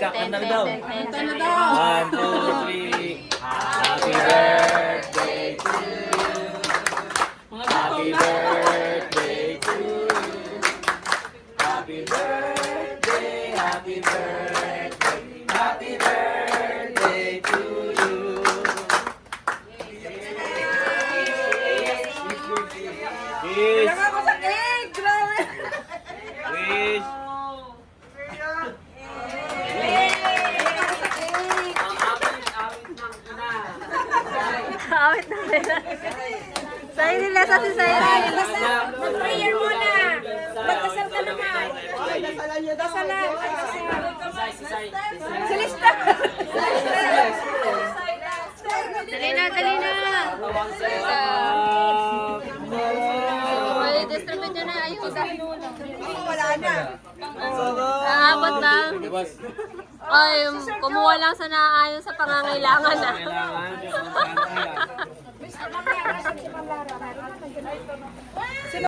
kakanta na daw. Kanta na daw. 1, 2, 3. Happy birthday to you. Happy birthday to you. Happy birthday, happy birthday. Happy birthday to you. Wish. Kailangan ko sa cake! Grabe! Wish. Awit na nila. Sa'yo nila sa si Sa'yo. Mag-prayer muna! Magdasal ka naman! Dasalan! Silista! Dali na, dali na. May distribute nyo na ayuda. Wala na! Aabot lang. Ay, kumuha lang sa naayon sa pangangailangan na. Kailangan.